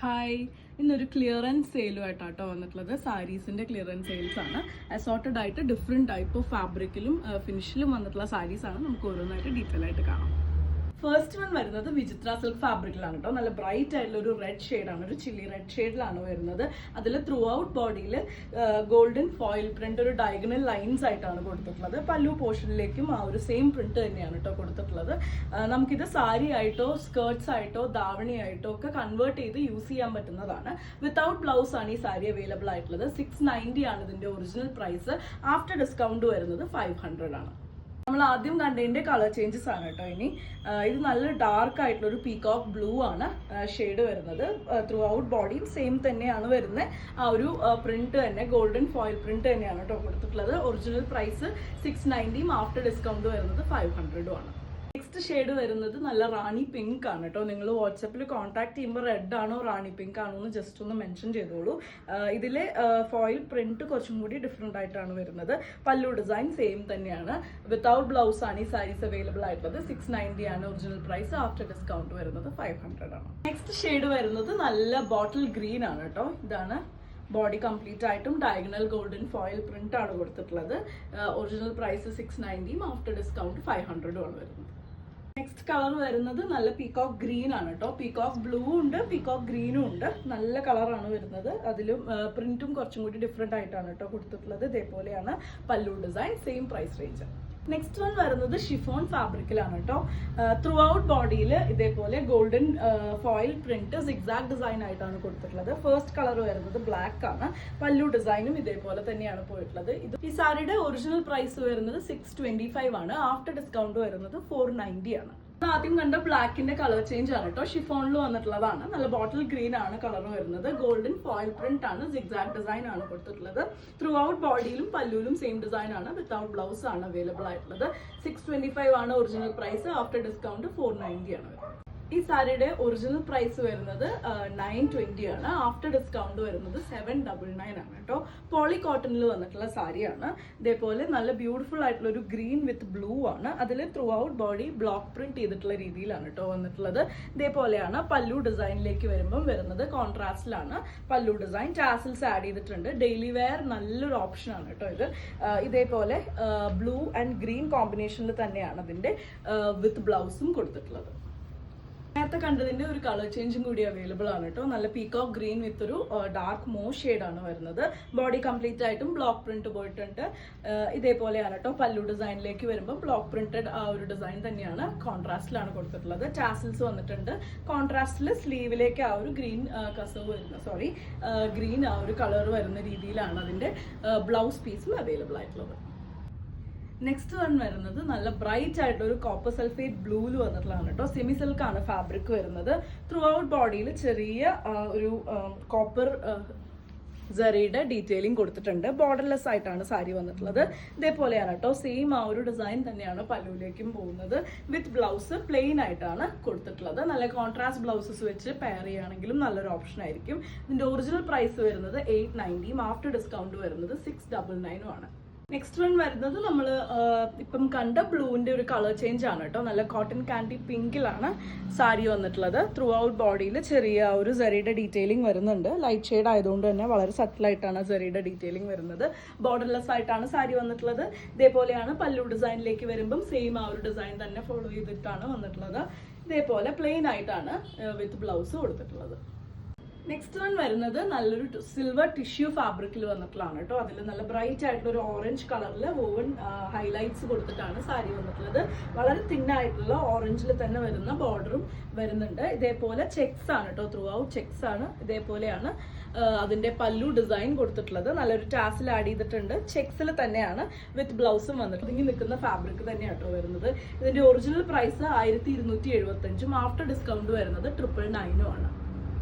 Hi, ഇന്നൊരു clearance സെയിലുമായിട്ടാട്ടോ വന്നിട്ടുള്ളത്. സാരീസിന്റെ clearance sales ആണ്. അസോർട്ടഡ് ആയിട്ട് ഡിഫറെന്റ് ടൈപ്പ് ഓഫ് ഫാബ്രിക്കിലും ഫിനിഷിലും വന്നിട്ടുള്ള സാരീസ് ആണ്. നമുക്ക് ഓരോന്നായിട്ട് ഡീറ്റെയിൽ ആയിട്ട് കാണാം. ഫസ്റ്റ് വൺ വരുന്നത് വിചിത്ര സിൽക്ക് ഫാബ്രിക്കിലാണ് കേട്ടോ. നല്ല ബ്രൈറ്റ് ആയിട്ടുള്ള ഒരു റെഡ് ഷെയ്ഡാണ്, ഒരു ചില്ലി റെഡ് ഷെയ്ഡിലാണ് വരുന്നത്. അതിൽ ത്രൂ ഔട്ട് ബോഡിയിൽ ഗോൾഡൻ ഫോയിൽ പ്രിന്റ്, ഒരു ഡയഗണൽ ലൈൻസ് ആയിട്ടാണ് കൊടുത്തിട്ടുള്ളത്. പല്ലു പോർഷനിലേക്കും ആ ഒരു സെയിം പ്രിന്റ് തന്നെയാണ് കേട്ടോ കൊടുത്തിട്ടുള്ളത്. നമുക്കിത് സാരി ആയിട്ടോ സ്കേർട്സ് ആയിട്ടോ ധാവണി ആയിട്ടോ ഒക്കെ കൺവേർട്ട് ചെയ്ത് യൂസ് ചെയ്യാൻ പറ്റുന്നതാണ്. വിത്തൗട്ട് ബ്ലൗസ് ആണ് ഈ സാരി അവൈലബിൾ ആയിട്ടുള്ളത്. 690 ആണ് ഇതിന്റെ ഒറിജിനൽ പ്രൈസ്. ആഫ്റ്റർ ഡിസ്കൗണ്ട് വരുന്നത് 500 ആണ്. നമ്മൾ ആദ്യം കണ്ടതിന്റെ കളർ ചേഞ്ചസ് ആണ് കേട്ടോ. ഇനി ഇത് നല്ല ഡാർക്ക് ആയിട്ടുള്ള ഒരു പീകോക്ക് ബ്ലൂ ആണ് ഷെയ്ഡ് വരുന്നത്. ത്രൂ ഔട്ട് ബോഡിയും സെയിം തന്നെയാണ് വരുന്നത്. ആ ഒരു പ്രിന്റ് തന്നെ ഗോൾഡൻ ഫോയിൽ പ്രിന്റ് തന്നെയാണ് കേട്ടോ കൊടുത്തിട്ടുള്ളത്. ഒറിജിനൽ പ്രൈസ് 690, ആഫ്റ്റർ ഡിസ്കൗണ്ട് വരുന്നത് 500 ആണ്. നെക്സ്റ്റ് ഷെയ്ഡ് വരുന്നത് നല്ല റാണി പിങ്ക് ആണ് കേട്ടോ. നിങ്ങൾ വാട്സപ്പിൽ കോൺടാക്ട് ചെയ്യുമ്പോൾ റെഡ് ആണോ റാണി പിങ്ക് ആണോ എന്ന് ജസ്റ്റ് ഒന്ന് മെൻഷൻ ചെയ്തോളൂ. ഇതിലെ ഫോയിൽ പ്രിന്റ് കുറച്ചും കൂടി ഡിഫറെന്റ് ആയിട്ടാണ് വരുന്നത്. പല്ലു ഡിസൈൻ സെയിം തന്നെയാണ്. വിത്തൗട്ട് ബ്ലൗസ് ആണ് ഈ സാരീസ് അവൈലബിൾ ആയിട്ടുള്ളത്. 690 ആണ് ഒറിജിനൽ പ്രൈസ്. ആഫ്റ്റർ ഡിസ്കൗണ്ട് വരുന്നത് 500 ആണ്. നെക്സ്റ്റ് ഷെയ്ഡ് വരുന്നത് നല്ല ബോട്ടിൽ ഗ്രീൻ ആണ് കേട്ടോ. ഇതാണ് ബോഡി കംപ്ലീറ്റ് ആയിട്ടും ഡയഗണൽ ഗോൾഡൻ ഫോയിൽ പ്രിന്റ് ആണ് കൊടുത്തിട്ടുള്ളത്. ഒറിജിനൽ പ്രൈസ് 690, ആഫ്റ്റർ ഡിസ്കൗണ്ട് 500 ആണ് വരുന്നത്. നെക്സ്റ്റ് കളർ വരുന്നത് നല്ല പീകോക്ക് ഗ്രീൻ ആണ് കേട്ടോ. പീകോക്ക് ബ്ലൂ ഉണ്ട്, പീകോക്ക് ഗ്രീനും ഉണ്ട്. നല്ല കളറാണ് വരുന്നത്. അതിലും പ്രിന്റും കുറച്ചും കൂടി ഡിഫറെന്റ് ആയിട്ടാണ് കേട്ടോ കൊടുത്തിട്ടുള്ളത്. ഇതേപോലെയാണ് pallu design, same price range. Next one വരുന്നത് ഷിഫോൺ ഫാബ്രിക്കിലാണ് കേട്ടോ. ത്രൂ ഔട്ട് ബോഡിയിൽ ഇതേപോലെ golden foil print zigzag design ആയിട്ടാണ് കൊടുത്തിട്ടുള്ളത്. ഫസ്റ്റ് കളർ വരുന്നത് ബ്ലാക്ക് ആണ്. പല്ലു ഡിസൈനും ഇതേപോലെ തന്നെയാണ് പോയിട്ടുള്ളത്. ഇത് ഈ സാരിയുടെ ഒറിജിനൽ പ്രൈസ് വരുന്നത് 625 ആണ്. ആഫ്റ്റർ ഡിസ്കൗണ്ട് വരുന്നത് 490 ആണ്. ആദ്യം കണ്ട ബ്ലാക്കിന്റെ കളർ ചേഞ്ച് ആണ് കേട്ടോ. ഷിഫോണിൽ വന്നിട്ടുള്ളതാണ്. നല്ല ബോട്ടിൽ ഗ്രീൻ ആണ് കളർ വരുന്നത്. ഗോൾഡൻ ഫോയിൽ പ്രിന്റ് ആണ്, സിഗ്സാഗ് ഡിസൈൻ ആണ് കൊടുത്തിട്ടുള്ളത്. ത്രൂ ഔട്ട് ബോഡിയിലും പല്ലുവിലും സെയിം ഡിസൈൻ ആണ്. വിത്തൗട്ട് ബ്ലൗസ് ആണ് അവൈലബിൾ ആയിട്ടുള്ളത്. 625 ആണ് ഒറിജിനൽ പ്രൈസ്. ആഫ്റ്റർ ഡിസ്കൗണ്ട് 490 ആണ് വരുന്നത്. ഈ സാരിയുടെ ഒറിജിനൽ പ്രൈസ് വരുന്നത് 920 ആണ്. ആഫ്റ്റർ ഡിസ്കൗണ്ട് വരുന്നത് 799 ആണ് കേട്ടോ. പോളി കോട്ടണിൽ വന്നിട്ടുള്ള സാരിയാണ്. ഇതേപോലെ നല്ല ബ്യൂട്ടിഫുൾ ആയിട്ടുള്ള ഒരു ഗ്രീൻ വിത്ത് ബ്ലൂ ആണ്. അതിൽ through out body block print ചെയ്തിട്ടുള്ള രീതിയിലാണ് കേട്ടോ വന്നിട്ടുള്ളത്. ഇതേപോലെയാണ് പല്ലു ഡിസൈനിലേക്ക് വരുമ്പം വരുന്നത്. കോൺട്രാസ്റ്റിലാണ് പല്ലു ഡിസൈൻ. ടാസിൽസ് ആഡ് ചെയ്തിട്ടുണ്ട്. ഡെയിലി വെയർ നല്ലൊരു ഓപ്ഷൻ ആണ് കേട്ടോ ഇത്. ഇതേപോലെ ബ്ലൂ ആൻഡ് ഗ്രീൻ കോമ്പിനേഷനിൽ തന്നെയാണ് അതിന്റെ വിത്ത് ബ്ലൗസും കൊടുത്തിട്ടുള്ളത്. നേരത്തെ കണ്ടതിന്റെ ഒരു കളർ ചേഞ്ചും കൂടി അവൈലബിൾ ആണ് കേട്ടോ. നല്ല പീകോക്ക് ഗ്രീൻ വിത്ത് ഒരു ഡാർക്ക് മോ ഷെയ്ഡാണ് വരുന്നത്. ബോഡി കംപ്ലീറ്റ് ആയിട്ടും ബ്ലോക്ക് പ്രിന്റ് പോയിട്ടുണ്ട്. ഇതേപോലെയാണ് കേട്ടോ. പല്ലു ഡിസൈനിലേക്ക് വരുമ്പോൾ ബ്ലോക്ക് പ്രിന്റഡ് ആ ഒരു ഡിസൈൻ തന്നെയാണ്. കോൺട്രാസ്റ്റിലാണ് കൊടുത്തിട്ടുള്ളത്. ടാസിൽസ് വന്നിട്ടുണ്ട്. കോൺട്രാസ്റ്റിൽ സ്ലീവിലേക്ക് ആ ഒരു ഗ്രീൻ കസവ് വരുന്ന ഗ്രീൻ ആ ഒരു കളർ വരുന്ന രീതിയിലാണ് അതിന്റെ ബ്ലൗസ് പീസും അവൈലബിൾ ആയിട്ടുള്ളത്. നെക്സ്റ്റ് വൺ വരുന്നത് നല്ല ബ്രൈറ്റ് ആയിട്ടുള്ള ഒരു കോപ്പർ സൾഫേറ്റ് ബ്ലൂവിൽ വന്നിട്ടുള്ളതാണ് കേട്ടോ. സെമി സിൽക്ക് ആണ് ഫാബ്രിക് വരുന്നത്. ത്രൂ ഔട്ട് ബോഡിയിൽ ചെറിയ ഒരു കോപ്പർ ജറിയുടെ ഡീറ്റെയിലിംഗ് കൊടുത്തിട്ടുണ്ട്. ബോർഡർലെസ് ആയിട്ടാണ് സാരി വന്നിട്ടുള്ളത്. ഇതേപോലെയാണ് കേട്ടോ. സെയിം ആ ഒരു ഡിസൈൻ തന്നെയാണ് പല്ലുവിലേക്കും പോകുന്നത്. വിത്ത് ബ്ലൗസ് പ്ലെയിൻ ആയിട്ടാണ് കൊടുത്തിട്ടുള്ളത്. നല്ല കോൺട്രാസ്റ്റ് ബ്ലൗസസ് വെച്ച് പെയർ ചെയ്യുകയാണെങ്കിലും നല്ലൊരു ഓപ്ഷൻ ആയിരിക്കും. ഇതിന്റെ ഒറിജിനൽ പ്രൈസ് വരുന്നത് 890, ആഫ്റ്റർ ഡിസ്കൗണ്ട് വരുന്നത് 699 ആണ്. നെക്സ്റ്റ് വൺ വരുന്നത് നമ്മൾ ഇപ്പം കണ്ട ബ്ലൂവിന്റെ ഒരു കളർ ചേഞ്ച് ആണ് കേട്ടോ. നല്ല കോട്ടൺ കാൻഡി പിങ്കിലാണ് സാരി വന്നിട്ടുള്ളത്. ത്രൂ ഔട്ട് ബോഡിയിൽ ചെറിയ ഒരു സെറിയുടെ ഡീറ്റെയിലിംഗ് വരുന്നുണ്ട്. ലൈറ്റ് ഷെയ്ഡ് ആയതുകൊണ്ട് തന്നെ വളരെ സട്ടിലായിട്ടാണ് സെറിയുടെ ഡീറ്റെയിലിംഗ് വരുന്നത്. ബോർഡർലെസ് ആയിട്ടാണ് സാരി വന്നിട്ടുള്ളത്. ഇതേപോലെയാണ് പല്ലു ഡിസൈനിലേക്ക് വരുമ്പം സെയിം ആ ഒരു ഡിസൈൻ തന്നെ ഫോളോ ചെയ്തിട്ടാണ് വന്നിട്ടുള്ളത്. ഇതേപോലെ പ്ലെയിൻ ആയിട്ടാണ് വിത്ത് ബ്ലൗസ് കൊടുത്തിട്ടുള്ളത്. നെക്സ്റ്റ് വൺ വരുന്നത് നല്ലൊരു സിൽവർ ടിഷ്യൂ ഫാബ്രിക്കിൽ വന്നിട്ടുള്ളതാണ് കേട്ടോ. അതിൽ നല്ല ബ്രൈറ്റ് ആയിട്ടുള്ള ഒരു ഓറഞ്ച് കളറിൽ വോവൻ ഹൈലൈറ്റ്സ് കൊടുത്തിട്ടാണ് സാരി വന്നിട്ടുള്ളത്. വളരെ തിന്നായിട്ടുള്ള ഓറഞ്ചിൽ തന്നെ വരുന്ന ബോർഡറും വരുന്നുണ്ട്. ഇതേപോലെ ചെക്സ് ആണ് കേട്ടോ. ത്രൂ ഔട്ട് ചെക്സ് ആണ്. ഇതേപോലെയാണ് അതിന്റെ പല്ലു ഡിസൈൻ കൊടുത്തിട്ടുള്ളത്. നല്ലൊരു ടാസിൽ ആഡ് ചെയ്തിട്ടുണ്ട്. ചെക്സിൽ തന്നെയാണ് വിത്ത് ബ്ലൗസും വന്നിട്ട് ഇങ്ങനെ നിൽക്കുന്ന ഫാബ്രിക് തന്നെയാണ് കേട്ടോ വരുന്നത്. ഇതിന്റെ ഒറിജിനൽ പ്രൈസ് 1225, ആഫ്റ്റർ ഡിസ്കൗണ്ട് വരുന്നത് 999 ആണ്.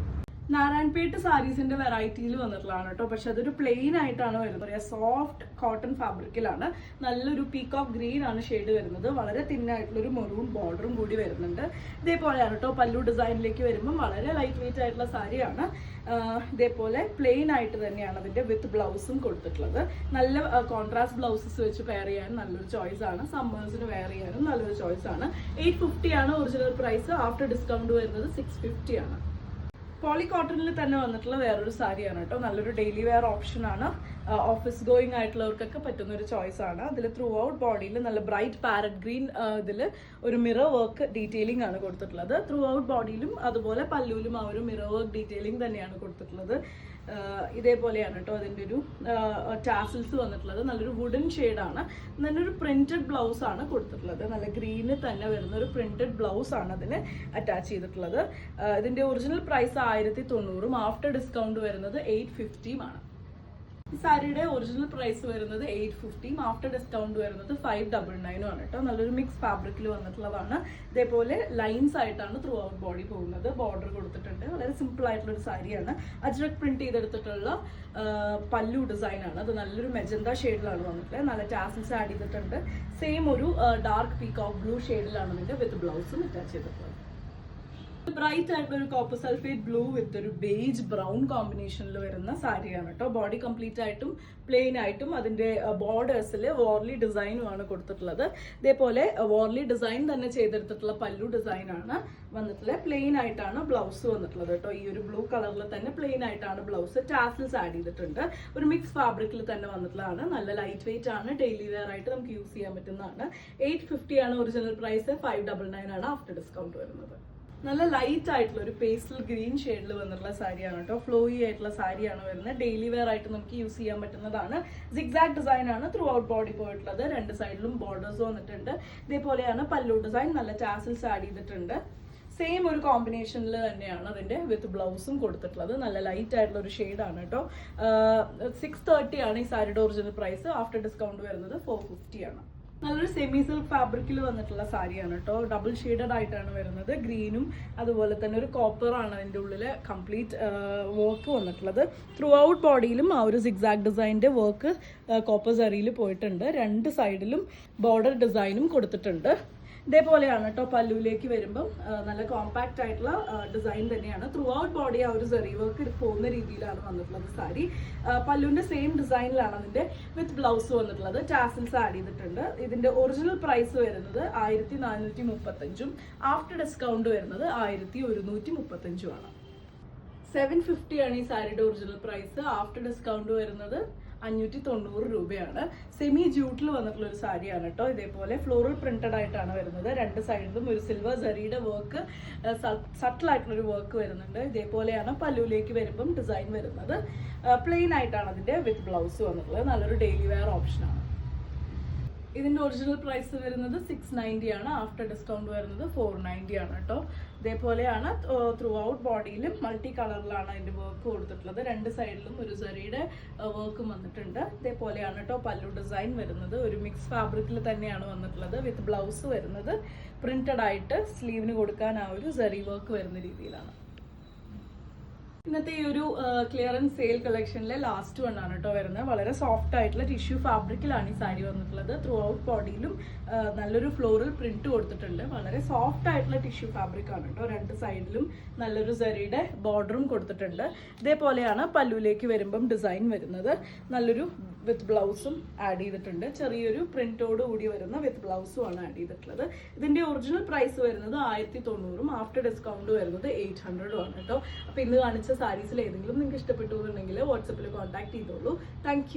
നാരായൺപേട്ട് സാരീസിന്റെ വെറൈറ്റിയിൽ വന്നിട്ടുള്ളതാണ് കേട്ടോ. പക്ഷെ അതൊരു പ്ലെയിൻ ആയിട്ടാണ് വരുന്നത്. സോഫ്റ്റ് കോട്ടൺ ഫാബ്രിക്കിലാണ്. നല്ലൊരു പീകോക്ക് ഗ്രീൻ ആണ് ഷെയ്ഡ് വരുന്നത്. വളരെ തിന്നായിട്ടുള്ള ഒരു മെറൂൺ ബോർഡറും കൂടി വരുന്നുണ്ട്. ഇതേപോലെയാണ് കേട്ടോ. പല്ലു ഡിസൈനിലേക്ക് വരുമ്പോൾ വളരെ ലൈറ്റ് വെയിറ്റ് ആയിട്ടുള്ള സാരിയാണ്. ഇതേപോലെ പ്ലെയിൻ ആയിട്ട് തന്നെയാണ് അതിന്റെ വിത്ത് ബ്ലൗസും കൊടുത്തിട്ടുള്ളത്. നല്ല കോൺട്രാസ്റ്റ് ബ്ലൗസസ് വെച്ച് പെയർ ചെയ്യാനും നല്ലൊരു ചോയ്സ് ആണ്. സമ്മേഴ്സിന് വെയർ ചെയ്യാനും നല്ലൊരു ചോയ്സ് ആണ്. 850 ആണ് ഒറിജിനൽ പ്രൈസ്. ആഫ്റ്റർ ഡിസ്കൗണ്ട് വരുന്നത് 650 ആണ്. പോളി കോട്ടണിൽ തന്നെ വന്നിട്ടുള്ള വേറൊരു സാരിയാണ് കേട്ടോ. നല്ലൊരു ഡെയിലി വെയർ ഓപ്ഷനാണ്. ഓഫീസ് ഗോയിങ് ആയിട്ടുള്ളവർക്കൊക്കെ പറ്റുന്ന ഒരു ചോയ്സ് ആണ്. അതിൽ ത്രൂ ഔട്ട് ബോഡിയിൽ നല്ല ബ്രൈറ്റ് പാരറ്റ് ഗ്രീൻ ഇതിൽ ഒരു മിറർ വർക്ക് ഡീറ്റെയിലിംഗ് ആണ് കൊടുത്തിട്ടുള്ളത്. ത്രൂ ഔട്ട് ബോഡിയിലും അതുപോലെ പല്ലുവിലും ആ ഒരു മിറർ വർക്ക് ഡീറ്റെയിലിംഗ് തന്നെയാണ് കൊടുത്തിട്ടുള്ളത്. ഇതേപോലെയാണ് കേട്ടോ അതിൻ്റെ ഒരു ടാസിൽസ് വന്നിട്ടുള്ളത്. നല്ലൊരു വുഡൻ ഷെയ്ഡാണ്. നല്ലൊരു പ്രിന്റഡ് ബ്ലൗസ് ആണ് കൊടുത്തിട്ടുള്ളത്. നല്ല ഗ്രീന് തന്നെ വരുന്ന ഒരു പ്രിന്റഡ് ബ്ലൗസ് ആണ് അതിന് അറ്റാച്ച് ചെയ്തിട്ടുള്ളത്. ഇതിന്റെ ഒറിജിനൽ പ്രൈസ് 1090, ആഫ്റ്റർ ഡിസ്കൗണ്ട് വരുന്നത് 850 ആണ്. ഈ സാരിയുടെ ഒറിജിനൽ പ്രൈസ് വരുന്നത് 850, ആഫ്റ്റർ ഡിസ്കൗണ്ട് വരുന്നത് 599 ആണ് കേട്ടോ. നല്ലൊരു മിക്സ് ഫാബ്രിക്കിൽ വന്നിട്ടുള്ളതാണ്. ഇതേപോലെ ലൈൻസ് ആയിട്ടാണ് ത്രൂ ഔട്ട് ബോഡി പോകുന്നത്. ബോർഡർ കൊടുത്തിട്ടുണ്ട്. വളരെ സിമ്പിൾ ആയിട്ടുള്ള ഒരു സാരിയാണ്. അജ്രക് പ്രിന്റ് ചെയ്തെടുത്തിട്ടുള്ള പല്ലു ഡിസൈൻ ആണ്. അത് നല്ലൊരു മെജന്ത ഷെയ്ഡിലാണ് വന്നിട്ടുള്ളത്. നല്ല ടാസിൽസ് ആഡ് ചെയ്തിട്ടുണ്ട്. സെയിം ഒരു ഡാർക്ക് പീകോക്ക് ബ്ലൂ ഷെയ്ഡിലാണ് ഇതിന്റെ വിത്ത് ബ്ലൗസും അറ്റാച്ച് ചെയ്തിട്ടുള്ളത്. ബ്രൈറ്റ് ആയിട്ടുള്ള ഒരു കോപ്പർ സൾഫേറ്റ് ബ്ലൂ വിത്ത് ഒരു ബേജ് ബ്രൗൺ കോമ്പിനേഷനിൽ വരുന്ന സാരിയാണ് കേട്ടോ. ബോഡി കംപ്ലീറ്റ് ആയിട്ടും പ്ലെയിൻ ആയിട്ടും അതിന്റെ ബോർഡേഴ്സിൽ വോർലി ഡിസൈനുമാണ് കൊടുത്തിട്ടുള്ളത്. ഇതേപോലെ വോർലി ഡിസൈൻ തന്നെ ചെയ്തെടുത്തിട്ടുള്ള പല്ലു ഡിസൈൻ ആണ് വന്നിട്ടുള്ളത്. പ്ലെയിൻ ആയിട്ടാണ് ബ്ലൗസ് വന്നിട്ടുള്ളത് കേട്ടോ. ഈ ഒരു ബ്ലൂ കളറിൽ തന്നെ പ്ലെയിൻ ആയിട്ടാണ് ബ്ലൗസ്. ടാസിൽസ് ആഡ് ചെയ്തിട്ടുണ്ട്. ഒരു മിക്സ് ഫാബ്രിക്കിൽ തന്നെ വന്നിട്ടുള്ളതാണ്. നല്ല ലൈറ്റ് വെയിറ്റ് ആണ്. ഡെയിലി വെയർ ആയിട്ട് നമുക്ക് യൂസ് ചെയ്യാൻ പറ്റുന്നതാണ്. 850 ആണ് ഒറിജിനൽ പ്രൈസ്. 599 ആണ് ആഫ്റ്റർ ഡിസ്കൗണ്ട് വരുന്നത്. നല്ല ലൈറ്റ് ആയിട്ടുള്ള ഒരു പേസ്റ്റൽ ഗ്രീൻ ഷെയ്ഡിൽ വന്നിട്ടുള്ള സാരിയാണ് കേട്ടോ. ഫ്ലോയി ആയിട്ടുള്ള സാരിയാണ് വരുന്നത്. ഡെയിലി വെയർ ആയിട്ട് നമുക്ക് യൂസ് ചെയ്യാൻ പറ്റുന്നതാണ്. സിഗ്സാഗ് ഡിസൈൻ ആണ് ത്രൂ ഔട്ട് ബോഡി പോയിട്ടുള്ളത്. രണ്ട് സൈഡിലും ബോർഡേഴ്സ് വന്നിട്ടുണ്ട്. ഇതേപോലെയാണ് പല്ലു ഡിസൈൻ. നല്ല ടാസിൽസ് ആഡ് ചെയ്തിട്ടുണ്ട്. സെയിം ഒരു കോമ്പിനേഷനിൽ തന്നെയാണ് അതിന്റെ വിത്ത് ബ്ലൗസും കൊടുത്തിട്ടുള്ളത്. നല്ല ലൈറ്റ് ആയിട്ടുള്ള ഒരു ഷെയ്ഡാണ് കേട്ടോ. 630 ആണ് ഈ സാരിയുടെ ഒറിജിനൽ പ്രൈസ്. ആഫ്റ്റർ ഡിസ്കൗണ്ട് വരുന്നത് 450 ആണ്. നല്ലൊരു സെമി സിൽക്ക് ഫാബ്രിക്കിൽ വന്നിട്ടുള്ള സാരിയാണ് കേട്ടോ. ഡബിൾ ഷെയ്ഡഡ് ആയിട്ടാണ് വരുന്നത്. ഗ്രീനും അതുപോലെ തന്നെ ഒരു കോപ്പറാണ് അതിൻ്റെ ഉള്ളിൽ കംപ്ലീറ്റ് വർക്ക് വന്നിട്ടുള്ളത്. ത്രൂ ഔട്ട് ബോഡിയിലും ആ ഒരു സിഗ്സാഗ് ഡിസൈൻ്റെ വർക്ക് കോപ്പർ സറിയിൽ പോയിട്ടുണ്ട്. രണ്ട് സൈഡിലും ബോർഡർ ഡിസൈനും കൊടുത്തിട്ടുണ്ട്. ഇതേപോലെയാണ് കേട്ടോ പല്ലുവിലേക്ക് വരുമ്പം നല്ല കോമ്പാക്റ്റ് ആയിട്ടുള്ള ഡിസൈൻ തന്നെയാണ്. ത്രൂ ഔട്ട് ബോഡി ആ ഒരു സെറി വർക്ക് പോകുന്ന രീതിയിലാണ് വന്നിട്ടുള്ളത് സാരി. പല്ലുവിന്റെ സെയിം ഡിസൈനിലാണ് അതിന്റെ വിത്ത് ബ്ലൗസ് വന്നിട്ടുള്ളത്. ടാസിൽസ് ആഡ് ചെയ്തിട്ടുണ്ട്. ഇതിന്റെ ഒറിജിനൽ പ്രൈസ് വരുന്നത് 1435, ആഫ്റ്റർ ഡിസ്കൗണ്ട് വരുന്നത് 1135 ആണ്. 750 ആണ് ഈ സാരിയുടെ ഒറിജിനൽ പ്രൈസ്. ആഫ്റ്റർ ഡിസ്കൗണ്ട് വരുന്നത് 590 രൂപയാണ്. സെമി ജൂട്ടിൽ വന്നിട്ടുള്ള ഒരു സാരിയാണ് കേട്ടോ. ഇതേപോലെ ഫ്ലോറൽ പ്രിന്റഡ് ആയിട്ടാണ് വരുന്നത്. രണ്ട് സൈഡിലും ഒരു സിൽവർ സറിയുടെ വർക്ക്, സട്ടിൽ ആയിട്ടുള്ള ഒരു വർക്ക് വരുന്നുണ്ട്. ഇതേപോലെയാണ് പല്ലുവിലേക്ക് വരുമ്പം ഡിസൈൻ വരുന്നത്. പ്ലെയിൻ ആയിട്ടാണ് അതിന്റെ വിത്ത് ബ്ലൗസ് വന്നിട്ടുള്ളത്. നല്ലൊരു ഡെയിലി വെയർ ഓപ്ഷനാണ്. ഇതിന്റെ ഒറിജിനൽ പ്രൈസ് വരുന്നത് 690 ആണ്. ആഫ്റ്റർ ഡിസ്കൗണ്ട് വരുന്നത് 490 ആണ് കേട്ടോ. ഇതേപോലെയാണ് ത്രൂ ഔട്ട് ബോഡിയിലും മൾട്ടി കളറിലാണ് അതിന്റെ വർക്ക് കൊടുത്തിട്ടുള്ളത്. രണ്ട് സൈഡിലും ഒരു സറിയുടെ വർക്കും വന്നിട്ടുണ്ട്. ഇതേപോലെയാണ് കേട്ടോ പല്ലു ഡിസൈൻ വരുന്നത്. ഒരു മിക്സ് ഫാബ്രിക്കിൽ തന്നെയാണ് വന്നിട്ടുള്ളത്. വിത്ത് ബ്ലൗസ് വരുന്നത് പ്രിന്റഡ് ആയിട്ട് സ്ലീവിന് കൊടുക്കാൻ ആ ഒരു സറി വർക്ക് വരുന്ന രീതിയിലാണ്. ഇന്നത്തെ ഈ ഒരു ക്ലിയറൻസ് സെയിൽ കളക്ഷനിലെ ലാസ്റ്റ് വൺ ആണ് കേട്ടോ വരുന്നത്. വളരെ സോഫ്റ്റ് ആയിട്ടുള്ള ടിഷ്യൂ ഫാബ്രിക്കിലാണ് ഈ സാരി വന്നിട്ടുള്ളത്. ത്രൂ ഔട്ട് ബോഡിയിലും നല്ലൊരു ഫ്ലോറൽ പ്രിന്റ് കൊടുത്തിട്ടുണ്ട്. വളരെ സോഫ്റ്റ് ആയിട്ടുള്ള ടിഷ്യൂ ഫാബ്രിക് ആണ് കേട്ടോ. രണ്ട് സൈഡിലും നല്ലൊരു സറിയുടെ ബോർഡറും കൊടുത്തിട്ടുണ്ട്. ഇതേപോലെയാണ് പല്ലുവിലേക്ക് വരുമ്പം ഡിസൈൻ വരുന്നത്. നല്ലൊരു വിത്ത് ബ്ലൗസും ആഡ് ചെയ്തിട്ടുണ്ട്. ചെറിയൊരു പ്രിന്റോട് കൂടി വരുന്ന വിത്ത് ബ്ലൗസും ആണ് ആഡ് ചെയ്തിട്ടുള്ളത്. ഇതിന്റെ ഒറിജിനൽ പ്രൈസ് വരുന്നത് 1090, ആഫ്റ്റർ ഡിസ്കൗണ്ട് വരുന്നത് 800 ആണ് കേട്ടോ. അപ്പൊ ഇന്ന് കാണിച്ച സാരീസിൽ ഏതെങ്കിലും നിങ്ങൾക്ക് ഇഷ്ടപ്പെട്ടു എന്നുണ്ടെങ്കിൽ വാട്സപ്പിൽ കോൺടാക്ട് ചെയ്തോളൂ. താങ്ക്